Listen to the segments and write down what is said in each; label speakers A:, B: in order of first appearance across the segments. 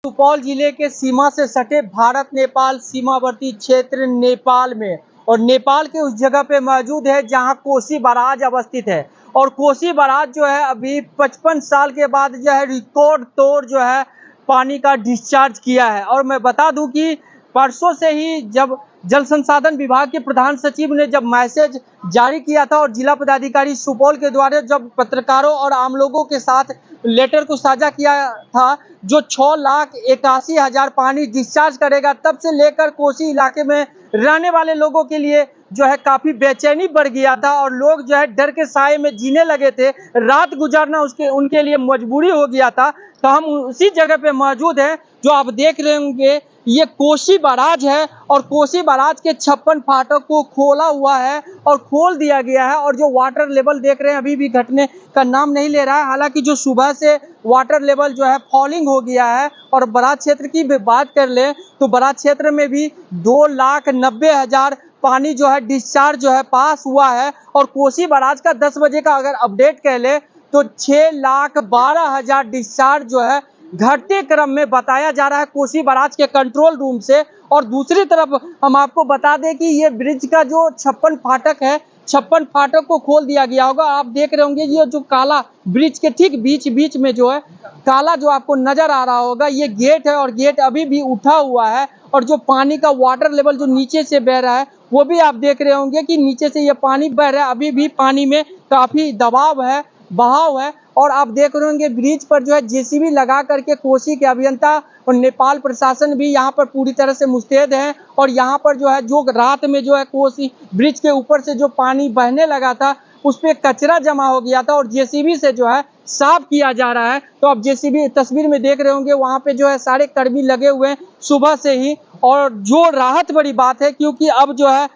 A: सुपौल जिले के सीमा से सटे भारत नेपाल सीमावर्ती क्षेत्र नेपाल में और नेपाल के उस जगह पे मौजूद है जहां कोसी बराज अवस्थित है। और कोसी बराज जो है अभी 55 साल के बाद जो है रिकॉर्ड तोड़ जो है पानी का डिस्चार्ज किया है। और मैं बता दूं कि परसों से ही जब जल संसाधन विभाग के प्रधान सचिव ने जब मैसेज जारी किया था और जिला पदाधिकारी सुपौल के द्वारा जब पत्रकारों और आम लोगों के साथ लेटर को साझा किया था, जो 6,81,000 पानी डिस्चार्ज करेगा, तब से लेकर कोसी इलाके में रहने वाले लोगों के लिए जो है काफी बेचैनी बढ़ गया था और लोग जो है डर के साए में जीने लगे थे। रात गुजारना उनके लिए मजबूरी हो गया था। तो हम उसी जगह पे मौजूद हैं जो आप देख रहे होंगे, ये कोसी बराज है और कोसी बराज के 56 फाटक को खोला हुआ है और खोल दिया गया है। और जो वाटर लेवल देख रहे हैं अभी भी घटने का नाम नहीं ले रहा है। हालांकि जो सुबह से वाटर लेवल जो है फॉलिंग हो गया है। और बराज क्षेत्र की बात कर ले तो बराज क्षेत्र में भी 2,90,000 पानी जो है डिस्चार्ज जो है पास हुआ है। और कोसी बराज का 10 बजे का अगर अपडेट कह ले तो 6,12,000 डिस्चार्ज जो है घटते क्रम में बताया जा रहा है कोसी बराज के कंट्रोल रूम से। और दूसरी तरफ हम आपको बता दें कि ये ब्रिज का जो 56 फाटक है, 56 फाटक को खोल दिया गया होगा। आप देख रहे होंगे ये जो काला ब्रिज के ठीक बीच में जो है काला जो आपको नजर आ रहा होगा, ये गेट है और गेट अभी भी उठा हुआ है। और जो पानी का वाटर लेवल जो नीचे से बह रहा है वो भी आप देख रहे होंगे कि नीचे से ये पानी बह रहा है। अभी भी पानी में काफी दबाव है, बहाव है। और आप देख रहे होंगे ब्रिज पर जो है जेसीबी लगा करके कोसी के अभियंता और नेपाल प्रशासन भी यहाँ पर पूरी तरह से मुस्तैद है। और यहाँ पर जो है जो रात में जो है कोसी ब्रिज के ऊपर से जो पानी बहने लगा था उस पर कचरा जमा हो गया था और जेसीबी से जो है साफ किया जा रहा है। तो आप जेसीबी तस्वीर में देख रहे होंगे, वहाँ पे जो है सारे कर्मी लगे हुए हैं सुबह से ही। और जो राहत बड़ी बात है क्योंकि अब जो है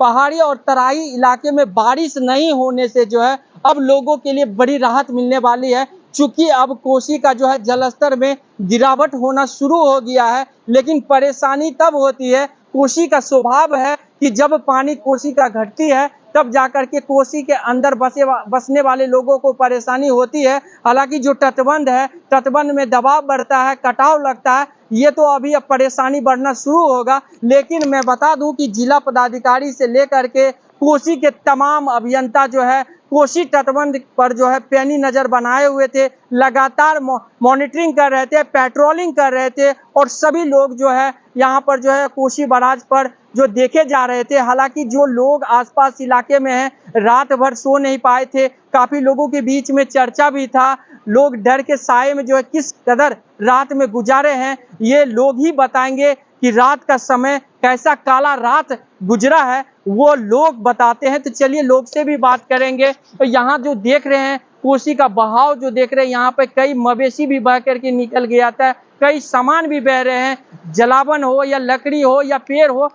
A: पहाड़ी और तराई इलाके में बारिश नहीं होने से जो है अब लोगों के लिए बड़ी राहत मिलने वाली है। चूंकि अब कोसी का जो है जलस्तर में गिरावट होना शुरू हो गया है। लेकिन परेशानी तब होती है, कोसी का स्वभाव है कि जब पानी कोसी का घटती है तब जाकर के कोसी के अंदर बसने वाले लोगों को परेशानी होती है। हालांकि जो तटबंध है, तटबंध में दबाव बढ़ता है, कटाव लगता है, ये तो अभी अब परेशानी बढ़ना शुरू होगा। लेकिन मैं बता दूं कि जिला पदाधिकारी से लेकर के कोसी के तमाम अभियंता जो है कोसी तटबंध पर जो है पैनी नजर बनाए हुए थे, लगातार मॉनिटरिंग कर रहे थे, पेट्रोलिंग कर रहे थे। और सभी लोग जो है यहाँ पर जो है कोसी बराज पर जो देखे जा रहे थे। हालांकि जो लोग आसपास इलाके में हैं रात भर सो नहीं पाए थे, काफी लोगों के बीच में चर्चा भी था। लोग डर के साए में जो है किस कदर रात में गुजारे हैं ये लोग ही बताएंगे कि रात का समय कैसा काला रात गुजरा है वो लोग बताते हैं। तो चलिए लोग से भी बात करेंगे। तो यहाँ जो देख रहे हैं कोसी का बहाव जो देख रहे हैं, यहाँ पे कई मवेशी भी बह करके निकल गया था, कई सामान भी बह रहे हैं, जलावन हो या लकड़ी हो या पेड़ हो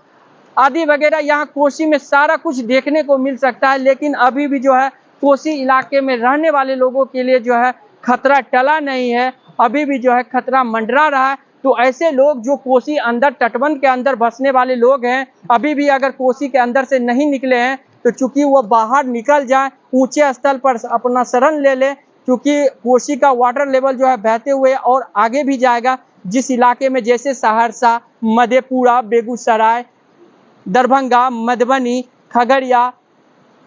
A: आदि वगैरह। यहाँ कोसी में सारा कुछ देखने को मिल सकता है। लेकिन अभी भी जो है कोसी इलाके में रहने वाले लोगों के लिए जो है खतरा टला नहीं है, अभी भी जो है खतरा मंडरा रहा है। तो ऐसे लोग जो कोसी अंदर तटबंध के अंदर बसने वाले लोग हैं, अभी भी अगर कोसी के अंदर से नहीं निकले हैं तो चूंकि वो बाहर निकल जाए, ऊंचे स्थल पर अपना शरण ले ले, क्योंकि कोसी का वाटर लेवल जो है बहते हुए और आगे भी जाएगा। जिस इलाके में जैसे सहरसा, मधेपुरा, बेगूसराय, दरभंगा, मधुबनी, खगड़िया,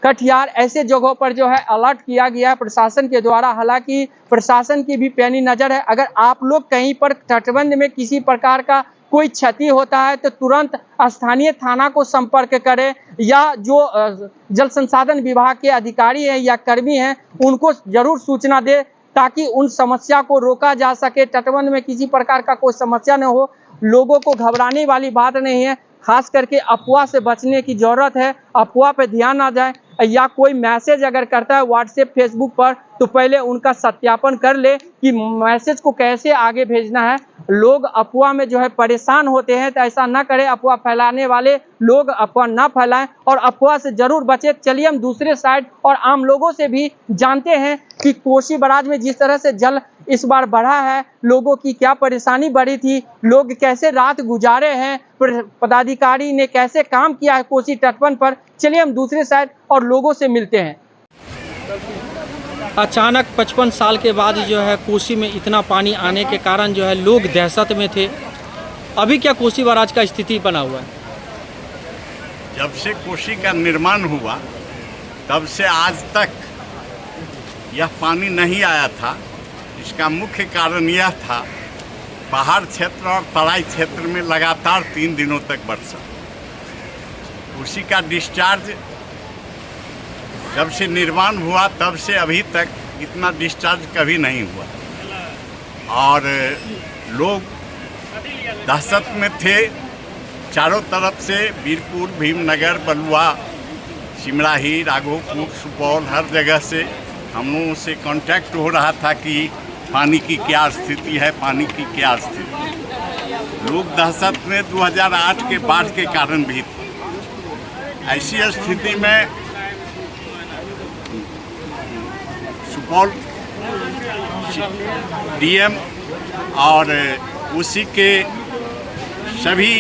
A: कटिहार ऐसे जगहों पर जो है अलर्ट किया गया है प्रशासन के द्वारा। हालांकि प्रशासन की भी पैनी नज़र है। अगर आप लोग कहीं पर तटबंध में किसी प्रकार का कोई क्षति होता है तो तुरंत स्थानीय थाना को संपर्क करें या जो जल संसाधन विभाग के अधिकारी हैं या कर्मी हैं उनको जरूर सूचना दें ताकि उन समस्या को रोका जा सके। तटबंध में किसी प्रकार का कोई समस्या न हो। लोगों को घबराने वाली बात नहीं है, खास करके अफवाह से बचने की जरूरत है। अफवाह पे ध्यान ना जाए या कोई मैसेज अगर करता है व्हाट्सएप, फेसबुक पर तो पहले उनका सत्यापन कर ले कि मैसेज को कैसे आगे भेजना है। लोग अफवाह में जो है परेशान होते हैं तो ऐसा ना करें। अफवाह फैलाने वाले लोग अफवाह ना फैलाएं और अफवाह से जरूर बचें। चलिए हम दूसरे साइड और आम लोगों से भी जानते हैं कि कोसी बराज में जिस तरह से जल इस बार बढ़ा है, लोगों की क्या परेशानी बढ़ी थी, लोग कैसे रात गुजारे हैं, पदाधिकारी ने कैसे काम किया है कोसी तटबंध पर। चलिए हम दूसरे साइड और लोगों से मिलते हैं। अचानक 55 साल के बाद जो है कोसी में इतना पानी आने के कारण जो है लोग दहशत में थे। अभी क्या कोसी बराज का स्थिति बना हुआ है?
B: जब से कोसी का निर्माण हुआ तब से आज तक यह पानी नहीं आया था। इसका मुख्य कारण यह था पहाड़ क्षेत्र और तराई क्षेत्र में लगातार 3 दिनों तक वर्षा। उसी का डिस्चार्ज जब से निर्माण हुआ तब से अभी तक इतना डिस्चार्ज कभी नहीं हुआ और लोग दहशत में थे। चारों तरफ से वीरपुर, भीमनगर, बलुआ, सिमराही, राघोपुर, सुपौल हर जगह से हम लोगों से कांटेक्ट हो रहा था कि पानी की क्या स्थिति है, पानी की क्या स्थिति। लोग दहशत में 2008 के बाढ़ के कारण भी थे। ऐसी स्थिति में सुपौल डीएम और उसी के सभी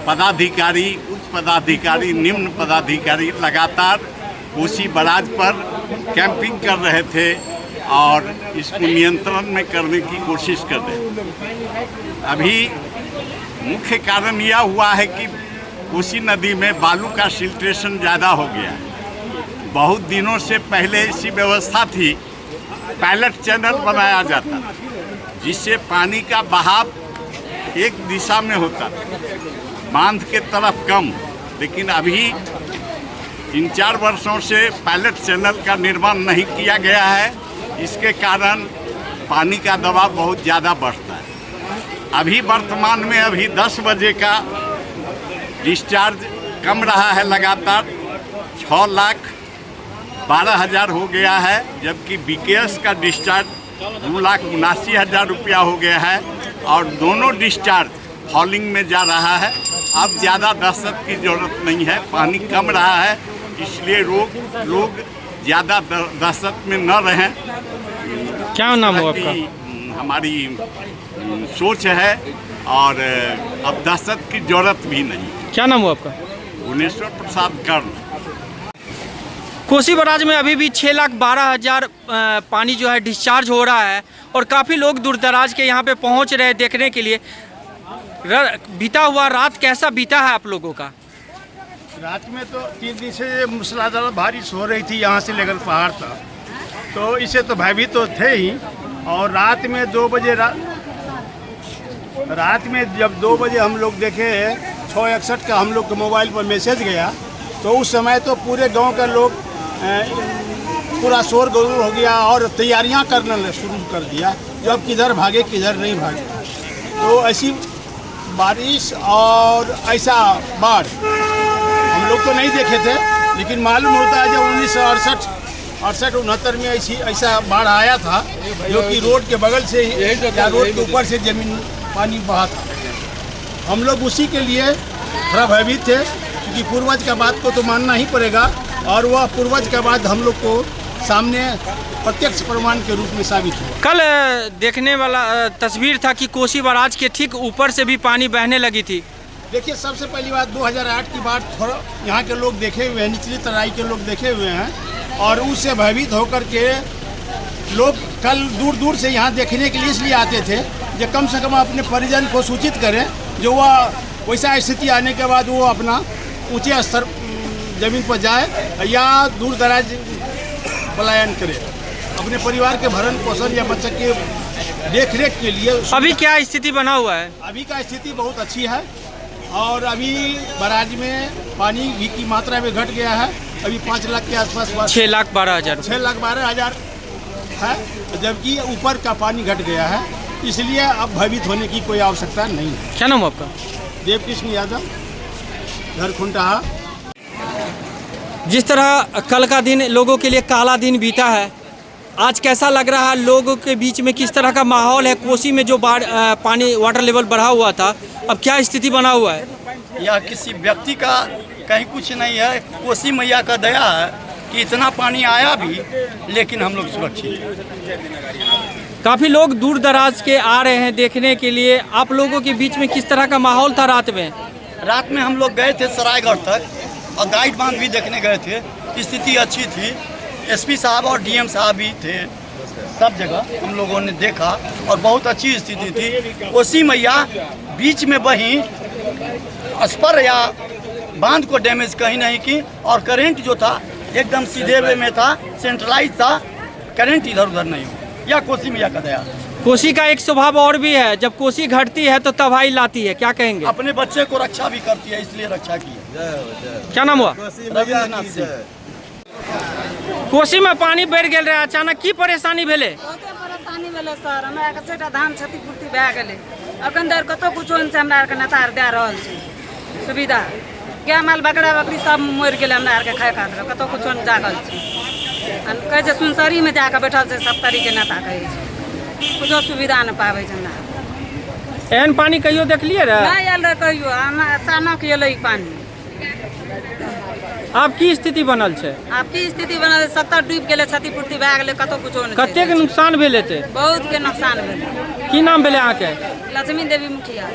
B: पदाधिकारी, उच्च पदाधिकारी, निम्न पदाधिकारी लगातार कोसी बराज पर कैंपिंग कर रहे थे और इसको नियंत्रण में करने की कोशिश कर रहे थे। अभी मुख्य कारण यह हुआ है कि कोसी नदी में बालू का सिल्ट्रेशन ज़्यादा हो गया है। बहुत दिनों से पहले ऐसी व्यवस्था थी, पायलट चैनल बनाया जाता जिससे पानी का बहाव एक दिशा में होता, बांध के तरफ कम। लेकिन अभी 3-4 वर्षों से पायलट चैनल का निर्माण नहीं किया गया है। इसके कारण पानी का दबाव बहुत ज़्यादा बढ़ता है। अभी वर्तमान में अभी 10 बजे का डिस्चार्ज कम रहा है, लगातार 6,12,000 हो गया है, जबकि बीकेएस का डिस्चार्ज 2,79,000 रुपया हो गया है और दोनों डिस्चार्ज फॉलिंग में जा रहा है। अब ज़्यादा दहशत की ज़रूरत नहीं है, पानी कम रहा है, इसलिए लोग ज़्यादा दहशत में न रहें।
A: क्या नाम हो आपका?
B: हमारी सोच है और अब दहशत की ज़रूरत भी नहीं।
A: क्या नाम हो आपका?
B: भुवनेश्वर प्रसाद कर्ण।
A: कोसी बराज में अभी भी 6,12,000 पानी जो है डिस्चार्ज हो रहा है और काफ़ी लोग दूर दराज के यहाँ पे पहुँच रहे हैं देखने के लिए। बीता हुआ रात कैसा बीता है आप लोगों का?
C: रात में तो 3 दिन से मूसलाधार बारिश हो रही थी यहाँ से लेकर पहाड़ तक, तो इससे तो भयभीत तो थे ही। और रात में 2 बजे जब 2 बजे हम लोग देखे 661 का हम लोग के मोबाइल पर मैसेज गया, तो उस समय तो पूरे गांव का लोग पूरा शोर गुल हो गया और तैयारियां करना शुरू कर दिया, जो अब किधर भागे किधर नहीं भागे। तो ऐसी बारिश और ऐसा बाढ़ हम लोग तो नहीं देखे थे, लेकिन मालूम होता है जब 1968-69 में ऐसा बाढ़ आया था, जो कि रोड के बगल से या रोड के ऊपर से जमीन पानी बहा था। हम लोग उसी के लिए थोड़ा भयभीत थे, क्योंकि पूर्वज का बात को तो मानना ही पड़ेगा और वह पूर्वज का बात हम लोग को सामने प्रत्यक्ष प्रमाण के रूप में साबित हुआ।
A: कल देखने वाला तस्वीर था कि कोसी बराज के ठीक ऊपर से भी पानी बहने लगी थी।
C: देखिए, सबसे पहली बात 2008 की बात थोड़ा यहाँ के लोग देखे हुए हैं, निचली तराई के लोग देखे हुए हैं और उससे भयभीत होकर के लोग कल दूर दूर से यहाँ देखने के लिए इसलिए आते थे जो कम से कम अपने परिजन को सूचित करें, जो वह वैसा स्थिति आने के बाद वो अपना ऊंचे स्तर जमीन पर जाए या दूर दराज पलायन करे, अपने परिवार के भरण पोषण या बच्चे के देखरेख के लिए।
A: अभी क्या स्थिति बना हुआ है?
C: अभी का स्थिति बहुत अच्छी है और अभी बराज में पानी भी की मात्रा में घट गया है। अभी 5 लाख के आसपास
A: 6,12,000
C: है, जबकि ऊपर का पानी घट गया है, इसलिए अब भयभीत होने की कोई आवश्यकता नहीं है।
A: क्या नाम आपका?
C: देवकृष्ण यादव, घर खुंटाहा।
A: जिस तरह कल का दिन लोगों के लिए काला दिन बीता है, आज कैसा लग रहा है? लोगों के बीच में किस तरह का माहौल है? कोसी में जो पानी वाटर लेवल बढ़ा हुआ था, अब क्या स्थिति बना हुआ है?
D: यह किसी व्यक्ति का कहीं कुछ नहीं है, कोसी मैया का दया है कि इतना पानी आया भी, लेकिन हम लोग सुरक्षित हैं।
A: काफ़ी लोग दूर दराज के आ रहे हैं देखने के लिए। आप लोगों के बीच में किस तरह का माहौल था रात में?
D: रात में हम लोग गए थे सरायगढ़ तक और गाइड बांध भी देखने गए थे। स्थिति अच्छी थी एसपी साहब और डीएम साहब भी थे, सब जगह हम लोगों ने देखा और बहुत अच्छी स्थिति थी। कोसी मैया बीच में बही, स्पर या बांध को डैमेज कहीं नहीं की, और करंट जो था एकदम सीधे वे में था, सेंट्रलाइज था, करंट इधर उधर नहीं हुआ। यह कोसी मैया का दया।
A: कोसी का एक स्वभाव और भी है, जब कोसी घटती है तो तबाही लाती है, क्या कहेंगे?
D: अपने बच्चे को रक्षा भी करती है, इसलिए रक्षा की है।
A: क्या नाम हुआ?
D: रविंद्रनाथ सिंह।
A: कोसी में पानी बढ़ गेल रहे, अचानक की परेशानी भेले?
E: बहुते परेशानी भेलै सर, हमरा आरके सेटा धान क्षतिपूर्ति भए गेलै। अखन धरि कतौ कुछो नहि छै, हमरा आरके नेता आर दए रहल छै सुविधा। गाय माल बकरा बकरी सब मरि गेलै हमरा आरके खाय खातिर, कतौ कुछो नहि जागल छै। कहै छै सुनसरीमे जाके बैठल छै सप्तरी के नेता, कहै छै कुछो सुविधा नहि पाबै छै हमरा।
A: एहन पानी कहियो देखलिए रहे?
E: नहि आयल रहे कहियो, अचानक एलै ई पानी।
A: आब की स्थिति बनल छै?
E: आब की स्थिति बनल छै, 70 डूबि गेलै, क्षतिपूर्ति भए गेलै, कतौ कुछो नहि छै।
A: कतेक नुकसान भेल हेतै?
E: बहुत के नुकसान भेलै।
A: की नाम भेलै अहाँके?
E: लक्ष्मी देवी मुखिया।